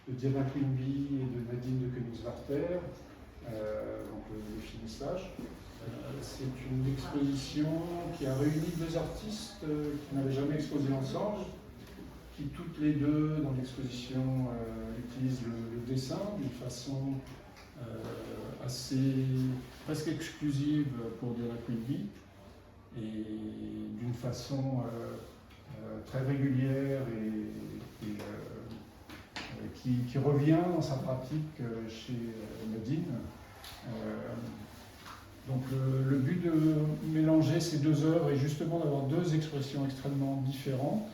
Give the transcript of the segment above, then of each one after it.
Diana Quimby et de Nadine de Königswarter, donc le finissage. C'est une exposition qui a réuni deux artistes qui n'avaient jamais exposé ensemble, qui toutes les deux dans l'exposition utilisent le dessin d'une façon assez presque exclusive pour Diana Quimby et d'une façon très régulière et qui revient dans sa pratique chez Nadine. Donc le but de mélanger ces deux œuvres est justement d'avoir deux expressions extrêmement différentes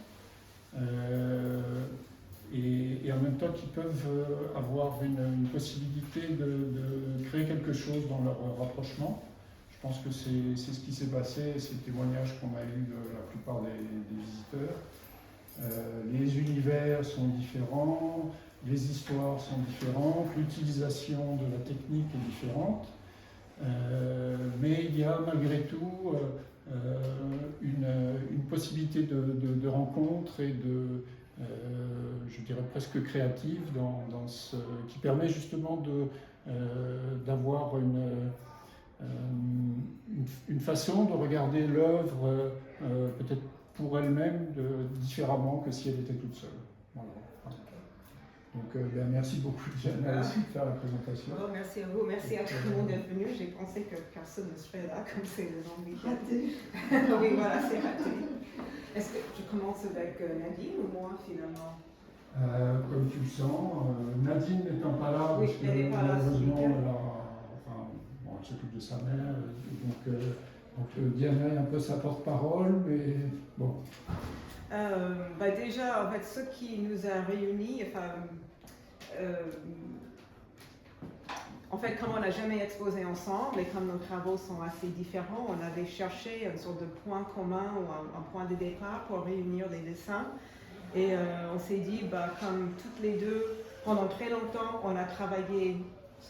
et en même temps qui peuvent avoir une possibilité de créer quelque chose dans leur rapprochement. Je pense que c'est ce qui s'est passé, c'est le témoignage qu'on a eu de la plupart des visiteurs. Les univers sont différents, les histoires sont différentes, l'utilisation de la technique est différente, mais il y a malgré tout une possibilité de rencontre et je dirais presque créative qui permet justement d'avoir une façon de regarder l'œuvre peut-être pour elle-même différemment que si elle était toute seule. Voilà. Donc merci beaucoup Diana aussi de faire la présentation. Oh, merci à vous, merci à tout le monde d'être venu. J'ai pensé que personne ne serait là comme c'est le nom du raté. Oui, voilà, c'est raté. Est-ce que tu commences avec Nadine ou moi finalement? Comme tu le sens, Nadine n'étant pas là, oui, parce que malheureusement elle s'occupe de sa mère, donc Diana est un peu sa porte-parole, mais bon. Déjà, en fait, ce qui nous a réunis, en fait, comme on n'a jamais exposé ensemble et comme nos travaux sont assez différents, on avait cherché une sorte de point commun ou un point de départ pour réunir les dessins. Et on s'est dit, comme toutes les deux, pendant très longtemps, on a travaillé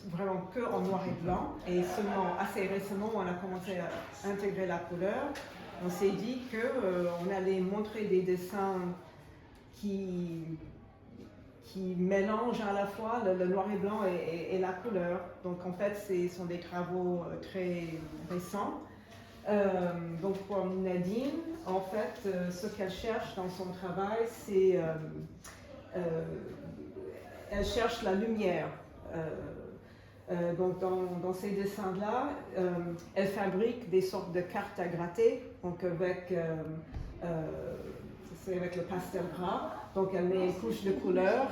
vraiment que en noir et blanc, et seulement assez récemment, on a commencé à intégrer la couleur. On s'est dit qu'on allait montrer des dessins qui mélangent à la fois le noir et blanc et la couleur. Donc en fait, ce sont des travaux très récents. Donc pour Nadine, en fait, ce qu'elle cherche dans son travail, c'est elle cherche la lumière. Donc dans ces dessins-là, elle fabrique des sortes de cartes à gratter, donc avec le pastel gras. Donc elle met une couche de couleurs,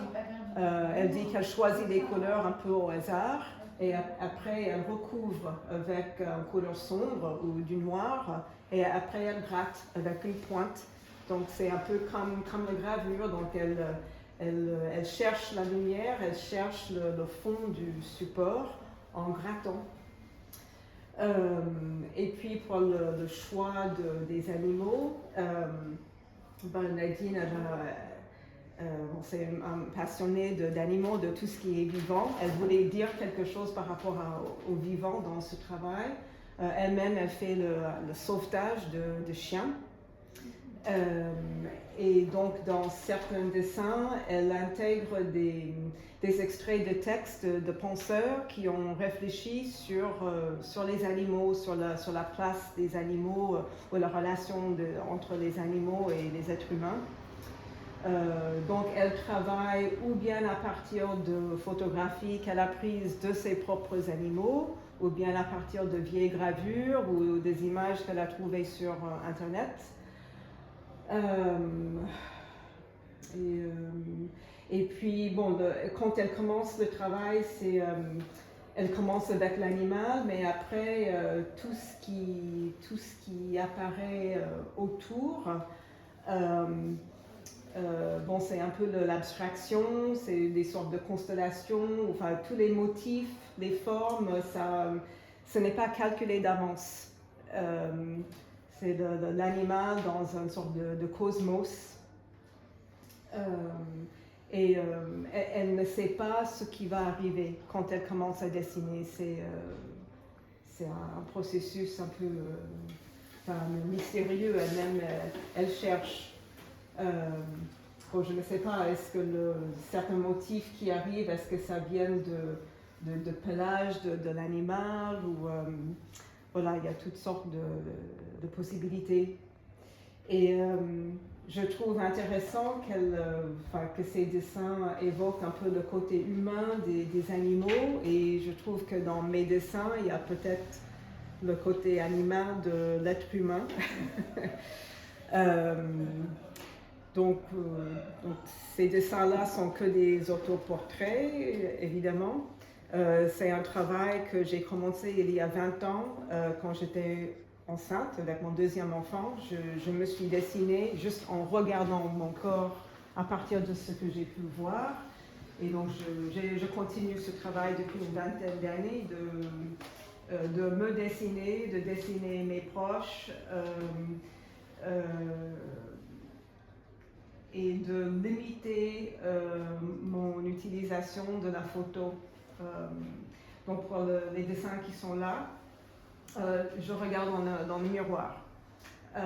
elle dit qu'elle choisit les couleurs un peu au hasard, et après elle recouvre avec une couleur sombre ou du noir, et après elle gratte avec une pointe. Donc c'est un peu comme la gravure, donc elle cherche la lumière, elle cherche le fond du support en grattant. Et puis pour le choix des animaux, Nadine c'est une passionnée d'animaux, de tout ce qui est vivant. Elle voulait dire quelque chose par rapport aux vivants dans ce travail. Elle-même, elle fait le sauvetage de chiens. Et donc dans certains dessins, elle intègre des extraits de textes de penseurs qui ont réfléchi sur les animaux, sur la place des animaux ou la relation entre les animaux et les êtres humains. Donc elle travaille ou bien à partir de photographies qu'elle a prises de ses propres animaux, ou bien à partir de vieilles gravures ou des images qu'elle a trouvées sur Internet. Et puis, quand elle commence le travail, elle commence avec l'animal, mais après, tout ce qui apparaît autour, c'est un peu de l'abstraction, c'est des sortes de constellations, enfin, tous les motifs, les formes, ce n'est pas calculé d'avance. C'est de l'animal dans une sorte de cosmos. Elle ne sait pas ce qui va arriver quand elle commence à dessiner. C'est un processus un peu mystérieux. Elle cherche. bon, je ne sais pas, est-ce que certains motifs qui arrivent, est-ce que ça vient de pelage de l'animal ou voilà, il y a toutes sortes de possibilités. Et je trouve intéressant que ces dessins évoquent un peu le côté humain des animaux, et je trouve que dans mes dessins, il y a peut-être le côté animal de l'être humain. Donc, ces dessins-là sont que des autoportraits, évidemment. C'est un travail que j'ai commencé il y a 20 ans, quand j'étais enceinte avec mon deuxième enfant. Je me suis dessinée juste en regardant mon corps à partir de ce que j'ai pu voir. Et donc, je continue ce travail depuis une vingtaine d'années de me dessiner, de dessiner mes proches et de limiter mon utilisation de la photo. Donc pour les dessins qui sont là, je regarde dans le miroir. Qu'est-ce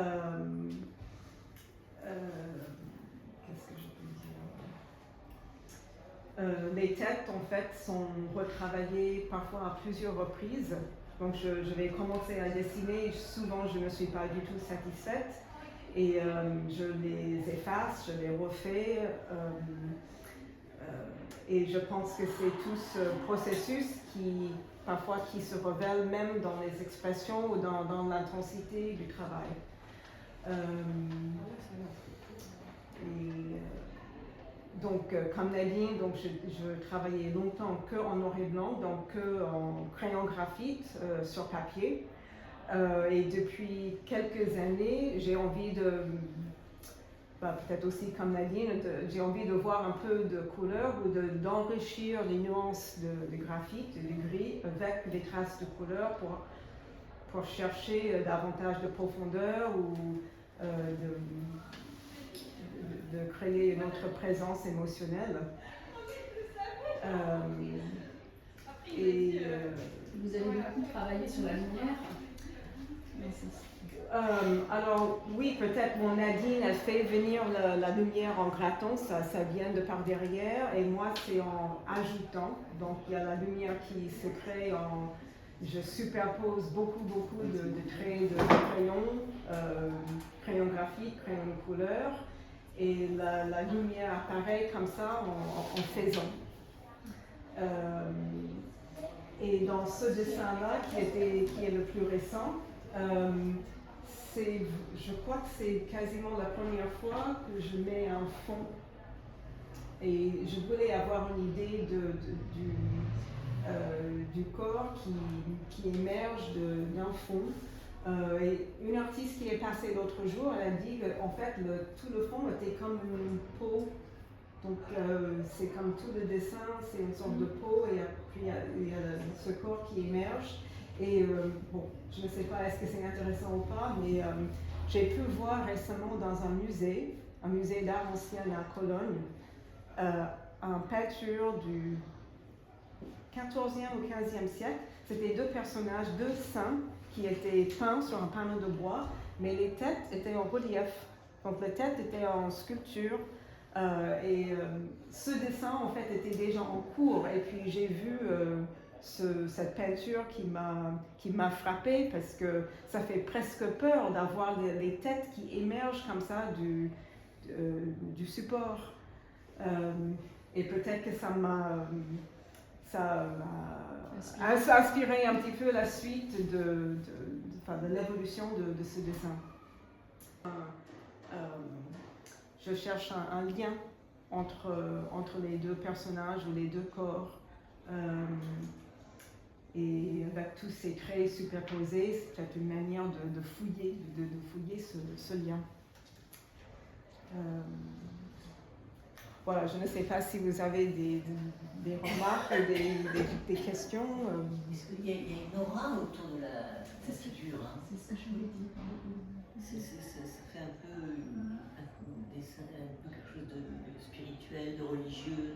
que je peux dire? Les têtes, en fait, sont retravaillées parfois à plusieurs reprises. Donc je vais commencer à dessiner, souvent je ne suis pas du tout satisfaite, et je les efface, je les refais, et je pense que c'est tout ce processus qui se révèle même dans les expressions ou dans l'intensité du travail. Donc, comme Nadine, donc je travaillais longtemps que en noir et blanc, donc que en crayon graphite sur papier. Et depuis quelques années, j'ai envie peut-être aussi comme Nadine, j'ai envie de voir un peu de couleur ou d'enrichir les nuances de graphite, du gris, avec des traces de couleur pour chercher davantage de profondeur ou de créer une autre présence émotionnelle. Vous avez beaucoup travaillé sur la lumière. Alors oui, peut-être mon Nadine, elle fait venir la lumière en grattant, ça vient de par derrière, et moi c'est en ajoutant. Donc il y a la lumière qui se crée je superpose beaucoup de traits de crayon graphique, crayon de couleur, et la lumière apparaît comme ça en faisant. Et dans ce dessin-là, qui est le plus récent, je crois que c'est quasiment la première fois que je mets un fond. Et je voulais avoir une idée du corps qui émerge d'un fond. Et une artiste qui est passée l'autre jour, elle a dit qu'en fait, tout le fond était comme une peau. Donc c'est comme tout le dessin, c'est une sorte de peau, et puis il y a ce corps qui émerge. Et bon, je ne sais pas est-ce que c'est intéressant ou pas, mais j'ai pu voir récemment dans un musée d'art ancien à Cologne, une peinture du 14e ou 15e siècle. C'était deux personnages, deux saints, qui étaient peints sur un panneau de bois, mais les têtes étaient en relief. Donc les têtes étaient en sculpture. Ce dessin en fait était déjà en cours, et puis j'ai vu cette peinture qui m'a frappée, parce que ça fait presque peur d'avoir les têtes qui émergent comme ça du support. Et peut-être que ça m'a inspiré un petit peu la suite de l'évolution de ce dessin. Je cherche un lien entre les deux personnages ou les deux corps. Et avec tous ces traits superposés, c'est peut-être une manière de fouiller ce lien. Voilà, je ne sais pas si vous avez des remarques ou des questions. Est-ce qu'il y a une aura autour de la figure, hein? C'est ce que je voulais dire. Ça fait un peu quelque chose de spirituel, de religieux.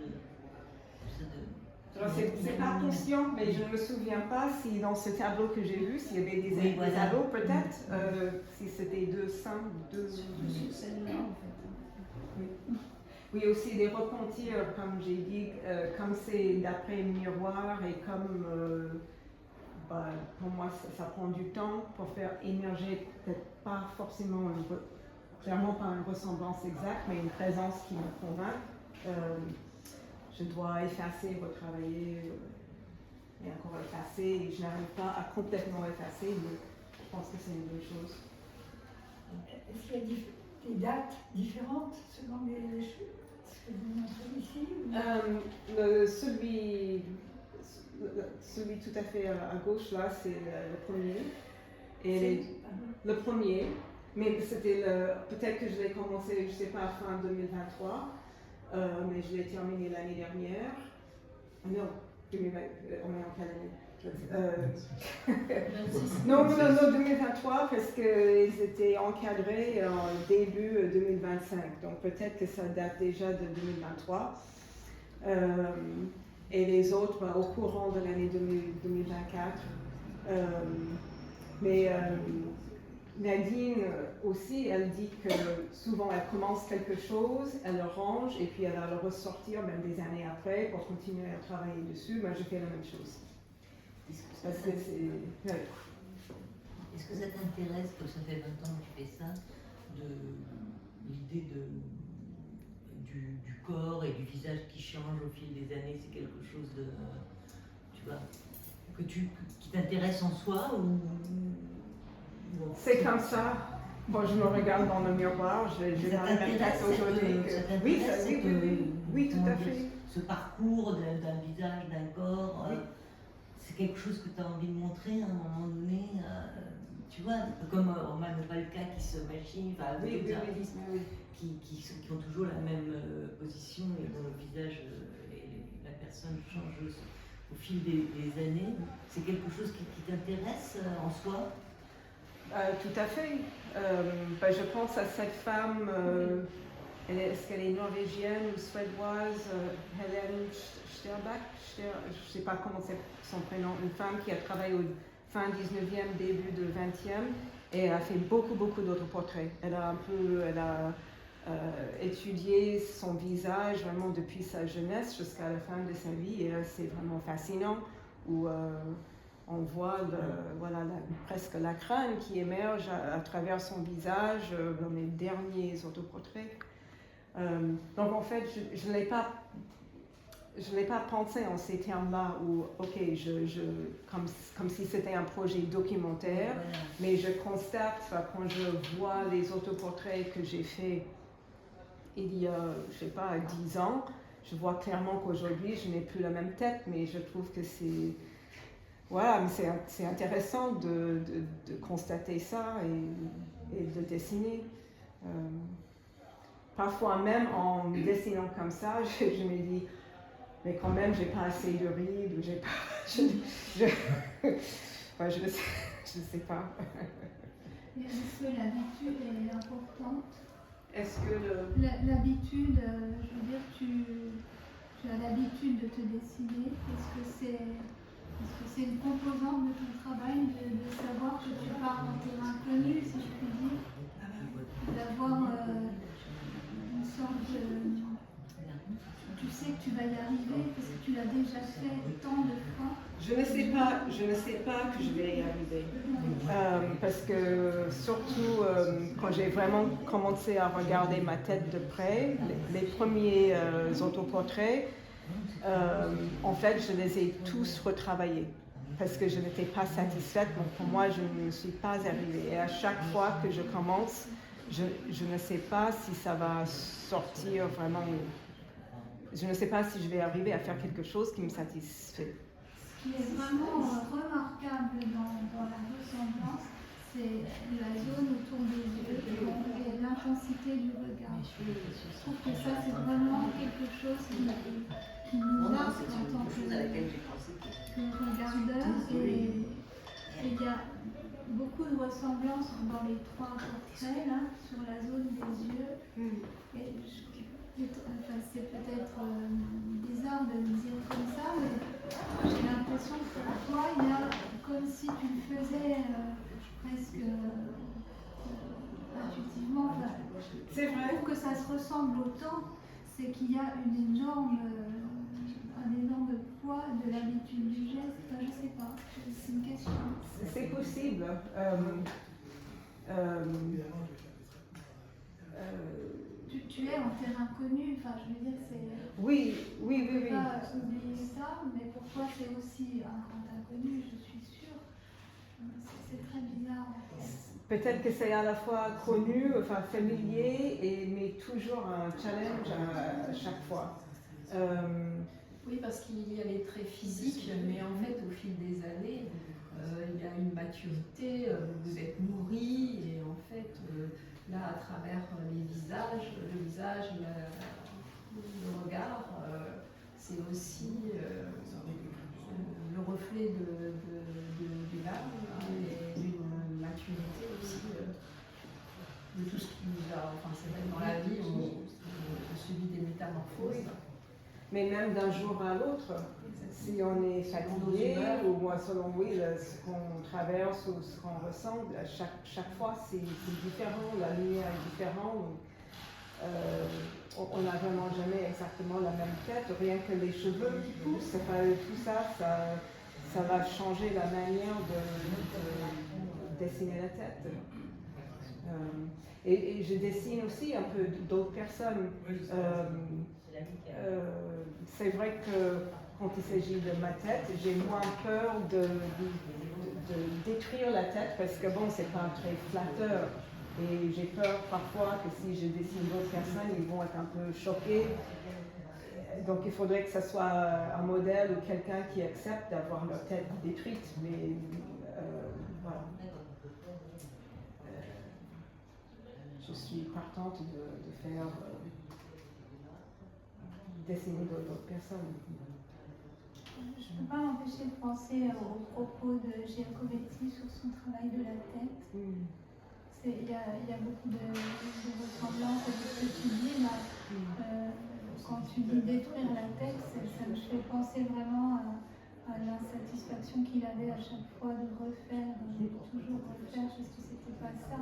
Alors c'est pas conscient, mais je ne me souviens pas si dans ce tableau que j'ai vu, s'il y avait des tableaux peut-être, si c'était deux saints, deux. Sur celle-là en fait. Oui. Oui, aussi des repentirs, comme j'ai dit, comme c'est d'après miroir et comme pour moi ça prend du temps pour faire émerger, peut-être pas forcément, clairement pas une ressemblance exacte, mais une présence qui me convainc. Je dois effacer, retravailler et encore effacer. Et je n'arrive pas à complètement effacer, mais je pense que c'est une bonne chose. Est-ce qu'il y a des dates différentes selon ce que vous montrez ici celui tout à fait à gauche là, c'est le premier. Et le premier, mais c'était peut-être que je l'ai commencé, je ne sais pas, fin 2023, mais je l'ai terminé l'année dernière. Non, 2020, on est en quelle année? Non, 2023 parce qu'ils étaient encadrés en début 2025, donc peut-être que ça date déjà de 2023. Et les autres au courant de l'année 2024. Mais Nadine aussi, elle dit que souvent elle commence quelque chose, elle le range et puis elle va le ressortir même des années après pour continuer à travailler dessus. Moi je fais la même chose. Est-ce que ça t'intéresse, que ça fait 20 ans que tu fais ça, de l'idée du corps et du visage qui change au fil des années? C'est quelque chose de, tu vois, qui t'intéresse en soi ou c'est comme ça. Bon, je me regarde dans le miroir, j'ai la même tête aujourd'hui. Oui, tout à fait. Ce parcours d'un visage, d'un corps, oui. C'est quelque chose que tu as envie de montrer à un moment donné, tu vois, comme Roman Opalka qui se machine, enfin, des artistes qui ont toujours la même position et dont le visage et la personne change au fil des années. C'est quelque chose qui t'intéresse en soi? Tout à fait. Je pense à cette femme, est-ce qu'elle est norvégienne ou suédoise, Helen Sterbach, je ne sais pas comment c'est son prénom, une femme qui a travaillé au fin 19e, début de 20e et elle a fait beaucoup d'autres portraits. Elle a étudié son visage vraiment depuis sa jeunesse jusqu'à la fin de sa vie et c'est vraiment fascinant où on voit presque la crâne qui émerge à travers son visage dans les derniers autoportraits. Donc en fait, je ne l'ai pas pensé en ces termes-là où, ok, comme si c'était un projet documentaire, mais je constate quand je vois les autoportraits que j'ai faits il y a, je sais pas, 10 ans, je vois clairement qu'aujourd'hui je n'ai plus la même tête, mais je trouve que c'est c'est intéressant de constater ça et de dessiner. Parfois même en dessinant comme ça, je me dis, mais quand même, j'ai pas assez de rides, ou j'ai pas. Je ne sais pas. Est-ce que l'habitude est importante? Est-ce que l'habitude, je veux dire, tu as l'habitude de te dessiner. Est-ce que c'est une composante de ton travail de savoir que tu pars dans terrain inconnu, si je puis dire, d'avoir une sorte de... Tu sais que tu vas y arriver parce que tu l'as déjà fait tant de fois. Je ne sais pas que je vais y arriver. Parce que surtout quand j'ai vraiment commencé à regarder ma tête de près, les premiers autoportraits, en fait, je les ai tous retravaillés parce que je n'étais pas satisfaite. Donc pour moi, je ne suis pas arrivée. Et à chaque fois que je commence, je ne sais pas si ça va sortir vraiment. Je ne sais pas si je vais arriver à faire quelque chose qui me satisfait. Ce qui est vraiment remarquable dans la ressemblance, c'est la zone autour des yeux et l'intensité du regard. Je trouve que ça, c'est vraiment quelque chose qui nous marque en tant que regardeur. Et il y a beaucoup de ressemblances dans les trois portraits, là, sur la zone des yeux. Et c'est peut-être bizarre de le dire comme ça, mais j'ai l'impression que pour toi, il y a comme si tu le faisais presque intuitivement. C'est vrai. Pour que ça se ressemble autant, c'est qu'il y a un énorme poids de l'habitude du geste. Enfin, je sais pas, c'est une question. C'est possible. Tu es en terrain connu, enfin je veux dire, c'est. Oui. Pas oublier ça, mais pourquoi c'est aussi un grand inconnu, je suis sûre. C'est très bizarre. En fait. Peut-être que c'est à la fois connu, enfin familier, mais toujours un challenge à chaque fois. Oui, parce qu'il y a les traits physiques, mais en fait, au fil des années, il y a une maturité, vous êtes nourri, et en fait, là, à travers les visages, le visage, le regard, c'est aussi le reflet de l'âme et d'une maturité aussi de tout ce qui nous a. Enfin, c'est vrai que dans la vie, on subit des métamorphoses. Mais même d'un jour à l'autre, si on est fatigué, ou moi selon ce qu'on traverse ou ce qu'on ressent, chaque fois c'est différent, la lumière est différente. On n'a vraiment jamais exactement la même tête, rien que les cheveux qui poussent, tout ça va changer la manière de dessiner la tête. Et je dessine aussi un peu d'autres personnes. C'est vrai que quand il s'agit de ma tête, j'ai moins peur de détruire la tête parce que bon, c'est pas très flatteur. Et j'ai peur parfois que si je dessine d'autres personnes, ils vont être un peu choqués. Donc il faudrait que ce soit un modèle ou quelqu'un qui accepte d'avoir leur tête détruite. Mais voilà. Je suis partante de faire dessiner d'autres personnes. Je ne peux pas m'empêcher de penser aux propos de Giacometti sur son travail de la tête. Il y a beaucoup de ressemblances avec ce que tu dis là. Quand tu dis détruire la tête, ça me fait penser vraiment à l'insatisfaction qu'il avait à chaque fois de refaire, toujours refaire, parce que c'était pas ça.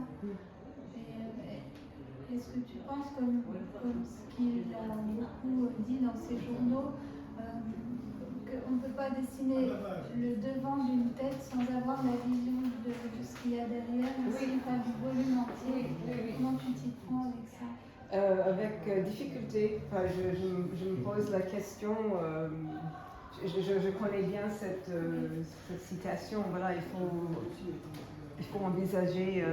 Est-ce que tu penses, comme ce qu'il a beaucoup dit dans ses journaux, qu'on ne peut pas dessiner le devant d'une tête sans avoir la vision de ce qu'il y a derrière, aussi, enfin, du volume entier? Comment tu t'y prends avec ça? Avec difficulté. Enfin, je me pose la question. Je connais bien cette citation. Voilà, il faut envisager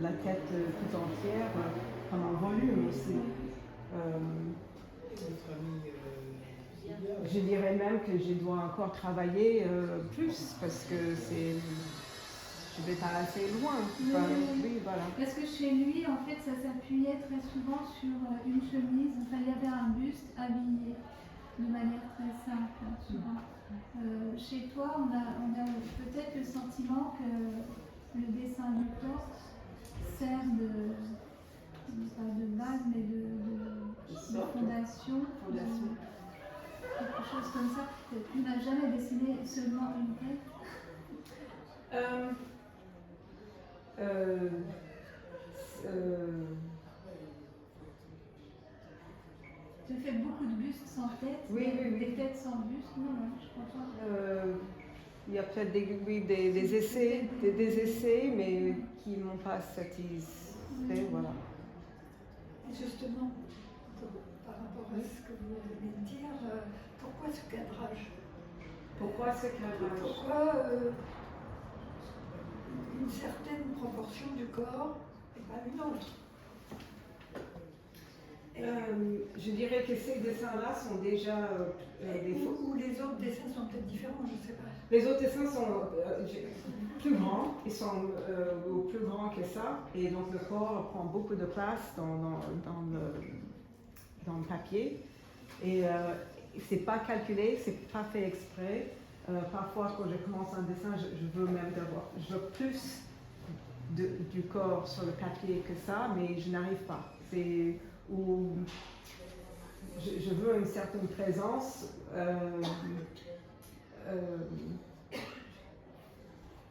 la tête tout entière comme un volume aussi. Je dirais même que je dois encore travailler plus parce que je vais pas assez loin. Enfin, oui, voilà. Parce que chez lui, en fait, ça s'appuyait très souvent sur une chemise. Enfin, il y avait un buste habillé de manière très simple, souvent. Chez toi, on a peut-être le sentiment que le dessin du corps sert pas de base, mais de fondation. Quelque chose comme ça. Tu n'as jamais dessiné seulement une tête? Tu fais beaucoup de bustes sans tête, oui. Des têtes sans buste, non, je crois pas. Il y a peut-être des essais, mais qui ne m'ont pas satisfait, voilà. Justement, par rapport à ce que vous venez de dire, pourquoi ce cadrage? Pourquoi ce cadrage? Pourquoi une certaine proportion du corps et pas une autre? Je dirais que ces dessins-là sont déjà des faux. Ou les autres dessins sont peut-être différents, je ne sais pas. Les autres dessins sont plus grands, ils sont plus grands que ça, et donc le corps prend beaucoup de place dans le papier. Et c'est pas calculé, c'est pas fait exprès. Parfois, quand je commence un dessin, je veux plus du corps sur le papier que ça, mais je n'arrive pas. Où je veux une certaine présence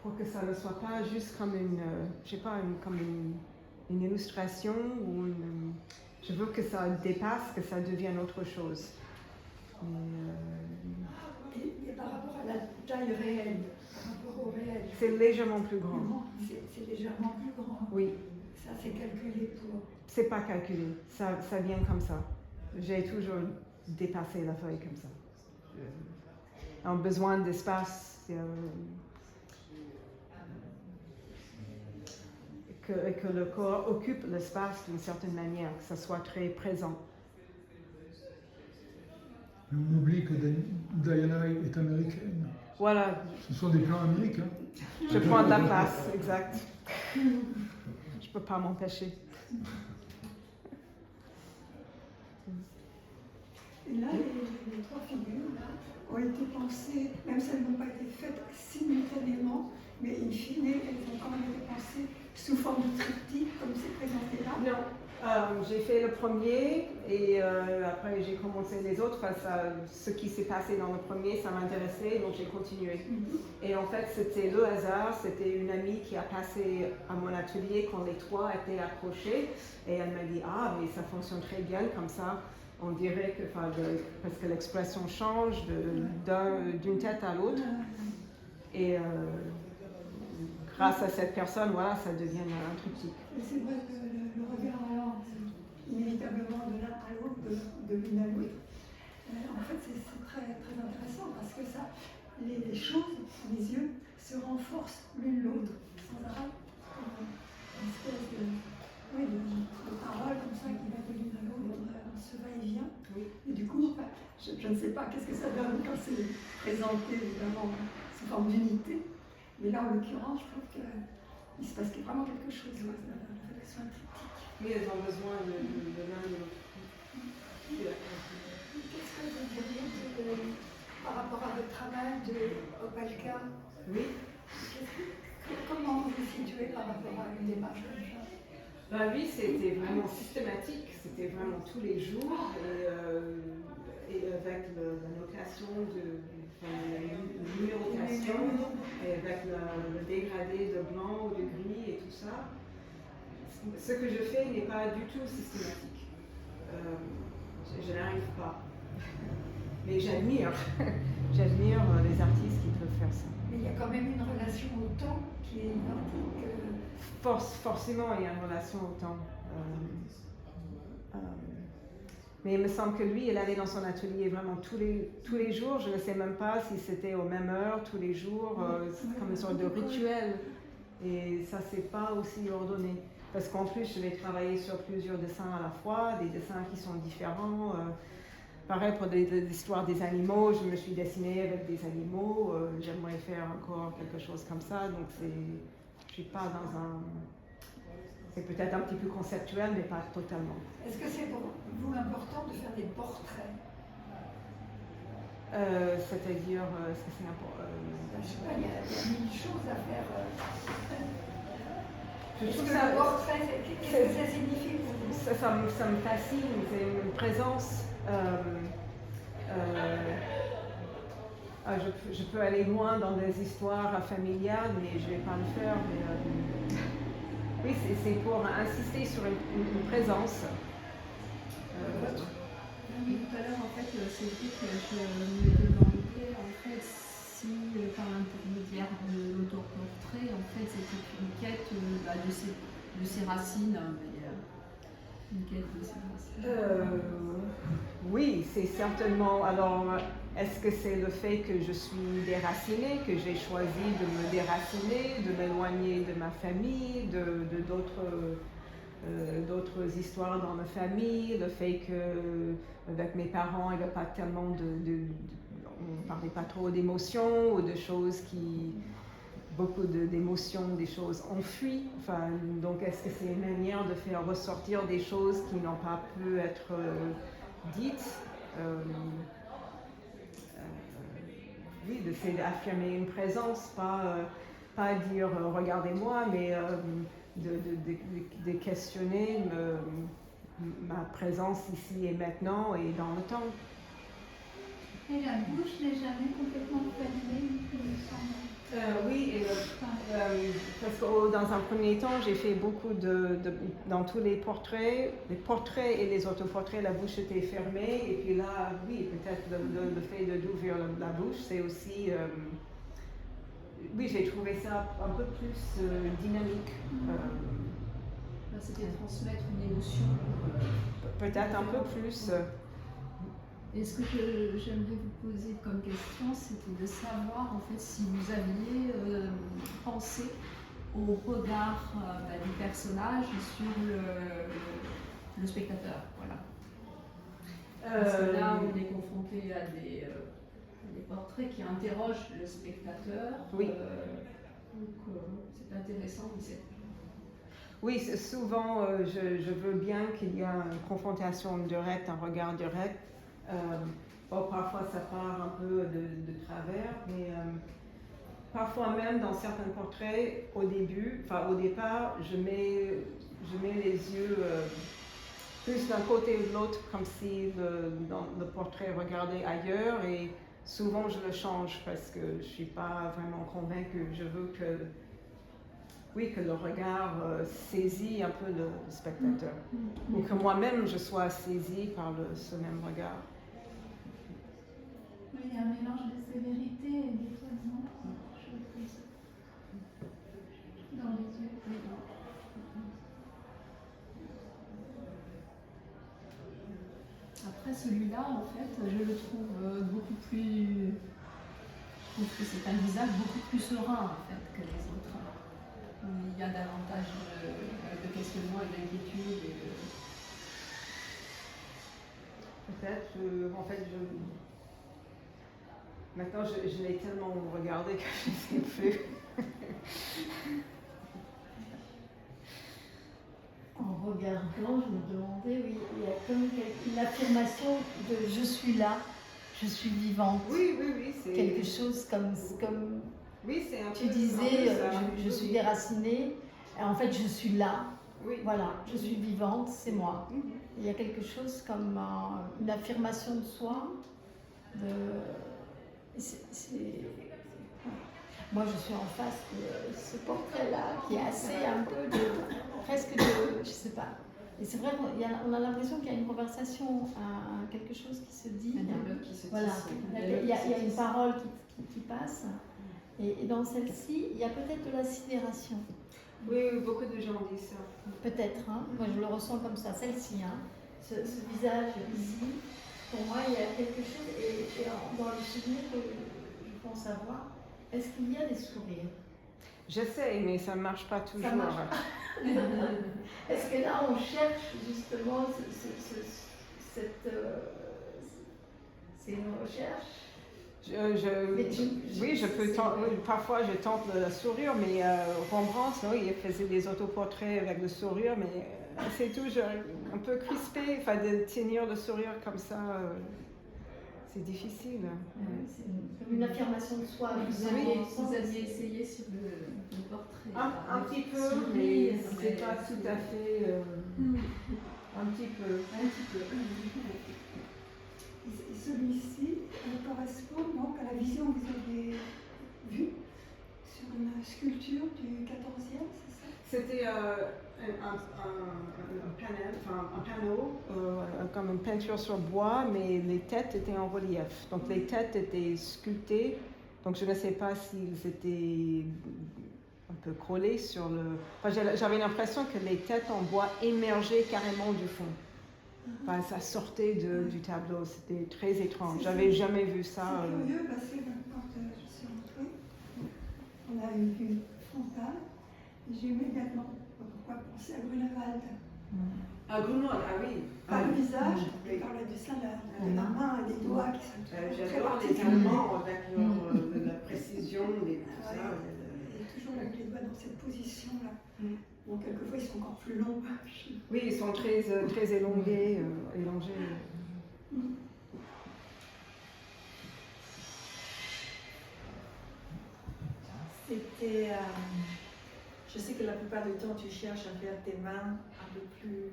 pour que ça ne soit pas juste comme une illustration ou Je veux que ça dépasse, que ça devienne autre chose. Et par rapport à la taille réelle, par rapport au réel, C'est légèrement plus grand. c'est légèrement plus grand. Oui. Ça, c'est calculé pour... C'est pas calculé, ça vient comme ça. J'ai toujours dépassé la feuille comme ça. Un besoin d'espace, que le corps occupe l'espace d'une certaine manière, que ça soit très présent. On oublie que Diana est américaine. Voilà, Ce sont des plans américains. je prends de la place, exact. Je peux pas m'empêcher. Et là, les trois figures là, ont été pensées, même si elles n'ont pas été faites simultanément, mais in fine, elles ont quand même été pensées sous forme de triptyque, comme c'est présenté là. Non, j'ai fait le premier et après j'ai commencé les autres. Enfin, ce qui s'est passé dans le premier, ça m'intéressait, donc j'ai continué. Et en fait, c'était le hasard. C'était une amie qui a passé à mon atelier quand les trois étaient accrochés et elle m'a dit « Ah, mais ça fonctionne très bien comme ça. On dirait que, parce que l'expression change d'une tête à l'autre. » Et grâce à cette personne, voilà, ça devient un triptyque. Et c'est vrai que le regard allant inévitablement de l'un à l'autre, de l'une à l'autre, en fait c'est très, très intéressant parce que ça, les choses, les yeux, se renforcent l'une l'autre sans arrêt. Une espèce de parole comme ça qui va de l'une à l'autre, on se va-et-vient. Oui. Et du coup, je ne sais pas qu'est-ce que ça donne quand c'est présenté évidemment sous forme d'unité. Mais là, en l'occurrence, je trouve qu'il se passe vraiment quelque chose, le fait que ce soit un triptyque. Oui, elles ont besoin de l'un de l'autre. Qu'est-ce que vous diriez par rapport à votre travail de Opelka? Oui. Comment vous vous situez par rapport à une démarche comme ça? Ben, lui, c'était vraiment systématique, c'était vraiment tous les jours et avec la notation la numérotation et avec le dégradé de blanc ou de gris et tout ça. Ce que je fais n'est pas du tout systématique. Je n'arrive pas. Mais j'admire les artistes qui peuvent faire ça. Mais il y a quand même une relation au temps qui est identique. Forcément, il y a une relation au temps. Mais il me semble que lui, il allait dans son atelier vraiment tous les jours. Je ne sais même pas si c'était aux mêmes heures, tous les jours. C'est comme une sorte de rituel. Et ça, c'est pas aussi ordonné. Parce qu'en plus, je vais travailler sur plusieurs dessins à la fois, des dessins qui sont différents. Pareil pour l'histoire des animaux, je me suis dessinée avec des animaux. J'aimerais faire encore quelque chose comme ça. Donc, je suis pas dans un... C'est peut-être un petit peu conceptuel, mais pas totalement. Est-ce que c'est pour vous important de faire des portraits? C'est-à-dire, est-ce que c'est important? Je sais pas, il y a mille choses à faire. Je Est-ce trouve que ça, le portrait, qu'est-ce que ça signifie pour vous? ça me fascine, c'est une présence. Je peux aller loin dans des histoires familiales, mais je ne vais pas le faire. Mais, oui, c'est pour insister sur une présence. Oui, tout à l'heure, en fait, c'est dit que je me demandais, en fait, si par l'intermédiaire de l'autoportrait, en fait, c'était une quête de ses racines, une quête de ses racines. Oui, c'est certainement. Alors, est-ce que c'est le fait que je suis déracinée, que j'ai choisi de me déraciner, de m'éloigner de ma famille, de d'autres histoires dans ma famille, le fait que avec mes parents, il n'y a pas tellement on ne parlait pas trop d'émotions ou de choses beaucoup d'émotions, des choses enfuies. Enfin, donc, est-ce que c'est une manière de faire ressortir des choses qui n'ont pas pu être dites? Oui, d'essayer d'affirmer une présence, pas dire regardez-moi, mais de questionner ma présence ici et maintenant et dans le temps. Et la bouche n'est jamais complètement fermée, il me semble. Oui, et parce que dans un premier temps, j'ai fait beaucoup dans tous les portraits et les autoportraits, la bouche était fermée. Et puis là, oui, peut-être le fait d'ouvrir la bouche, c'est aussi... oui, j'ai trouvé ça un peu plus dynamique. C'était transmettre une émotion. Peut-être un peu plus. Et ce que j'aimerais vous poser comme question, c'était de savoir en fait si vous aviez pensé au regard du personnage sur le spectateur. Voilà. Parce que là, on est confronté à des portraits qui interrogent le spectateur. Oui. Donc c'est intéressant. Oui, souvent je veux bien qu'il y ait une confrontation directe, un regard direct. Bon, parfois ça part un peu de travers, mais parfois même dans certains portraits, au départ, je mets les yeux plus d'un côté ou de l'autre, comme si le portrait regardait ailleurs, et souvent je le change parce que je ne suis pas vraiment convaincue. Je veux que le regard saisit un peu le spectateur, ou que moi-même je sois saisie par ce même regard. Il y a un mélange de sévérité et d'étonnement, je pense, dans les yeux. Après celui-là, en fait, je le trouve beaucoup plus... Je trouve que c'est un visage beaucoup plus serein, en fait, que les autres. Il y a davantage de questionnement et d'inquiétude. Peut-être, en fait, maintenant je l'ai tellement regardé que je ne sais plus. En regardant, je me demandais, oui, il y a comme une affirmation de je suis là, je suis vivante. Oui, c'est... Quelque chose comme oui, c'est un tu peu, disais, un je suis déracinée, et en fait je suis là. Oui. Voilà, je suis vivante, c'est moi. Il y a quelque chose comme une affirmation de soi. Moi, je suis en face de ce portrait-là, qui est assez un peu presque de, je sais pas. Et c'est vrai qu'on a l'impression qu'il y a une conversation, quelque chose qui se dit. Un dialogue qui se voilà. Il y a une parole qui passe. Et dans celle-ci, il y a peut-être de la sidération. Oui, beaucoup de gens disent ça. Peut-être, hein. Moi je le ressens comme ça, celle-ci, hein. Ce visage ici, pour moi il y a quelque chose, et dans le souvenir que je pense avoir, est-ce qu'il y a des sourires? J'essaie, mais ça ne marche pas toujours. Ça marche pas. Est-ce que là on cherche justement c'est une recherche? Parfois je tente le sourire, mais Rembrandt, il faisait des autoportraits avec le sourire, mais c'est toujours un peu crispé, de tenir le sourire comme ça, c'est difficile. C'est comme une affirmation de soi. Vous aviez essayé sur le portrait. Un petit peu, mais c'est pas tout à fait... un petit peu. Et celui-ci correspond donc à la vision que vous avez vue sur une sculpture du 14e, c'est ça? C'était un panneau, comme une peinture sur bois, mais les têtes étaient en relief. Donc les têtes étaient sculptées, donc je ne sais pas s'ils étaient un peu collés sur le... j'avais l'impression que les têtes en bois émergeaient carrément du fond. Ça sortait du tableau, c'était très étrange. J'avais jamais vu ça. C'est curieux parce que quand je suis rentrée, on a une vue frontale et j'ai immédiatement pensé à Grunewald. À Grunewald, ah oui. Par le visage, et par le dessin de la main et des doigts qui sont très j'adore les particuliers. Allemands avec la précision, tout ça. Et toujours avec les doigts dans cette position-là. Bon, quelquefois, ils sont encore plus longs. Oui, ils sont très élongés. C'était... je sais que la plupart du temps, tu cherches à faire tes mains un peu plus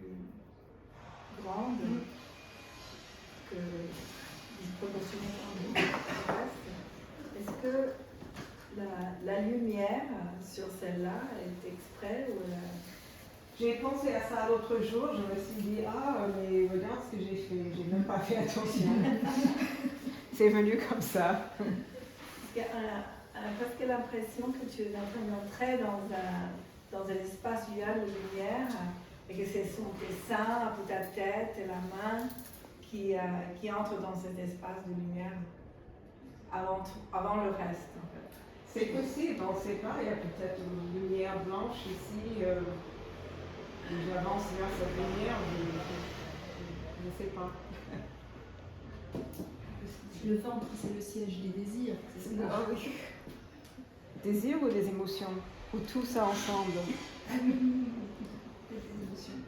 grandes que disproportionnée en reste. Est-ce que la lumière sur celle-là est exprès ou J'ai pensé à ça l'autre jour, je me suis dit, ah, mais regarde ce que j'ai fait, j'ai même pas fait attention. C'est venu comme ça. Parce que l'impression que tu es en train d'entrer dans un espace dual de lumière et que ce sont tes seins, ta tête et la main qui entrent dans cet espace de lumière avant le reste en fait. C'est possible, on ne sait pas, il y a peut-être une lumière blanche ici. J'avance vers cette lumière, je ne sais pas. Le ventre, c'est le siège des désirs, c'est ça? Ah oui. Désir ou des émotions? Ou tout ça ensemble? Des émotions.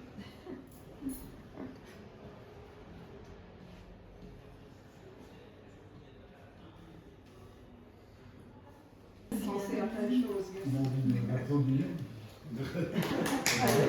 Penser à plein de choses. On a envie d'applaudir. Allez.